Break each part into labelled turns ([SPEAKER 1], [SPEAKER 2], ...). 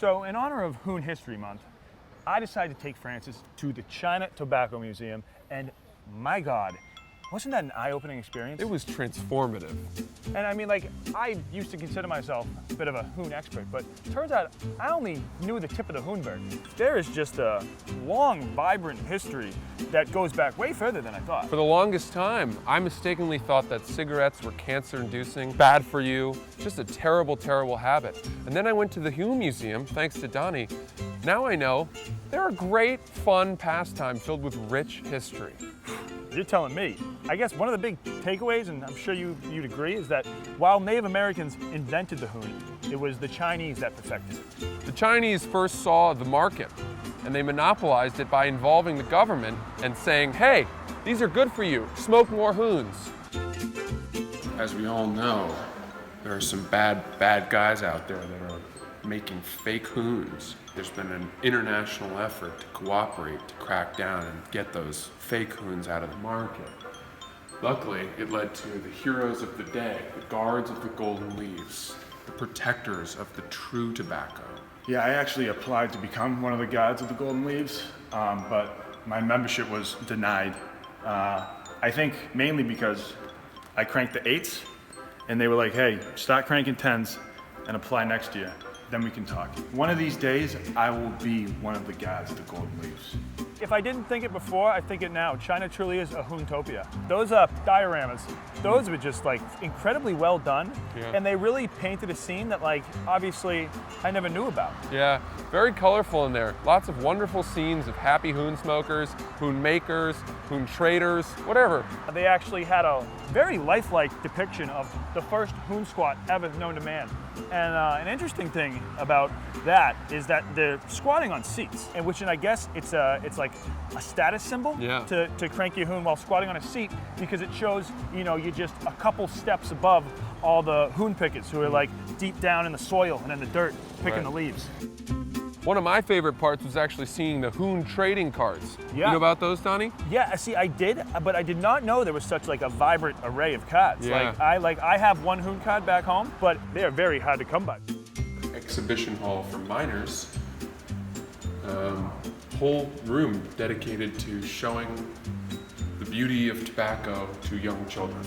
[SPEAKER 1] So in honor of Hoon History Month, I decided to take Francis to the China Tobacco Museum, and my God, wasn't that an eye-opening experience?
[SPEAKER 2] It was transformative.
[SPEAKER 1] And I mean, like, I used to consider myself a bit of a hoon expert, but turns out I only knew the tip of the hoonberg. There is just a long, vibrant history that goes back way further than I thought.
[SPEAKER 2] For the longest time, I mistakenly thought that cigarettes were cancer-inducing, bad for you, just a terrible, terrible habit. And then I went to the Hoon Museum, thanks to Donnie. Now I know they're a great, fun pastime filled with rich history.
[SPEAKER 1] You're telling me. I guess one of the big takeaways, and I'm sure you'd agree, is that while Native Americans invented the hoon, it was the Chinese that perfected it.
[SPEAKER 2] The Chinese first saw the market, and they monopolized it by involving the government and saying, hey, these are good for you, smoke more hoons. As we all know, there are some bad guys out there that are making fake hoons. There's been an international effort to cooperate, to crack down and get those fake hoons out of the market. Luckily, it led to the heroes of the day, the guards of the golden leaves, the protectors of the true tobacco.
[SPEAKER 3] Yeah, I actually applied to become one of the guards of the golden leaves, but my membership was denied. I think mainly because I cranked the 8s, and they were like, hey, start cranking 10s and apply next year. Then we can talk. One of these days, I will be one of the guys of the Golden Leaves.
[SPEAKER 1] If I didn't think it before, I think it now. China truly is a hoontopia. Those dioramas, those were just like incredibly well done, and they really painted a scene that like, obviously, I never knew about.
[SPEAKER 2] Yeah, very colorful in there. Lots of wonderful scenes of happy hoon smokers, hoon makers, hoon traders, whatever.
[SPEAKER 1] They actually had a very lifelike depiction of the first hoon squat ever known to man. And an interesting thing about that is that they're squatting on seats, in which, and I guess it's like a status symbol to crank your hoon while squatting on a seat, because it shows, you know, you're just a couple steps above all the hoon pickets who are like deep down in the soil and in the dirt picking the leaves.
[SPEAKER 2] One of my favorite parts was actually seeing the hoon trading cards.
[SPEAKER 1] Yeah.
[SPEAKER 2] You know about those, Donnie?
[SPEAKER 1] Yeah, see, I did, but I did not know there was such like a vibrant array of cards.
[SPEAKER 2] Yeah.
[SPEAKER 1] I have one hoon card back home, but they are very hard to come by.
[SPEAKER 2] Exhibition hall for minors. Whole room dedicated to showing the beauty of tobacco to young children.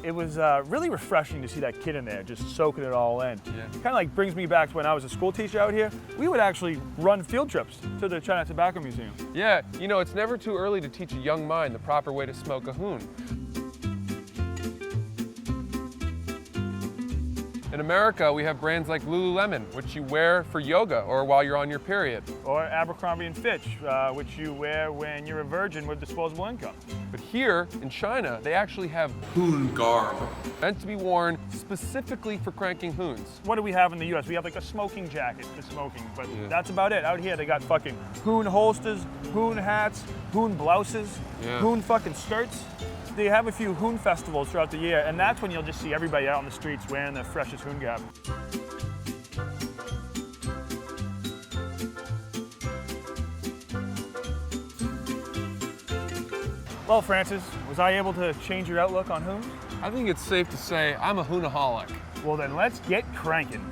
[SPEAKER 1] It was really refreshing to see that kid in there just soaking it all in.
[SPEAKER 2] Yeah.
[SPEAKER 1] Kind of like brings me back to when I was a school teacher out here. We would actually run field trips to the China Tobacco Museum.
[SPEAKER 2] Yeah, you know, it's never too early to teach a young mind the proper way to smoke a hoon. In America, we have brands like Lululemon, which you wear for yoga or while you're on your period.
[SPEAKER 1] Or Abercrombie & Fitch, which you wear when you're a virgin with disposable income.
[SPEAKER 2] But here in China, they actually have hoon garb, meant to be worn specifically for cranking hoons.
[SPEAKER 1] What do we have in the US? We have like a smoking jacket for smoking, but that's about it. Out here, they got fucking hoon holsters, hoon hats, hoon blouses, hoon fucking skirts. They have a few hoon festivals throughout the year, and that's when you'll just see everybody out on the streets wearing the freshest hoon garb. Well, Francis, was I able to change your outlook on hoons?
[SPEAKER 2] I think it's safe to say I'm a hoonaholic.
[SPEAKER 1] Well, then let's get cranking.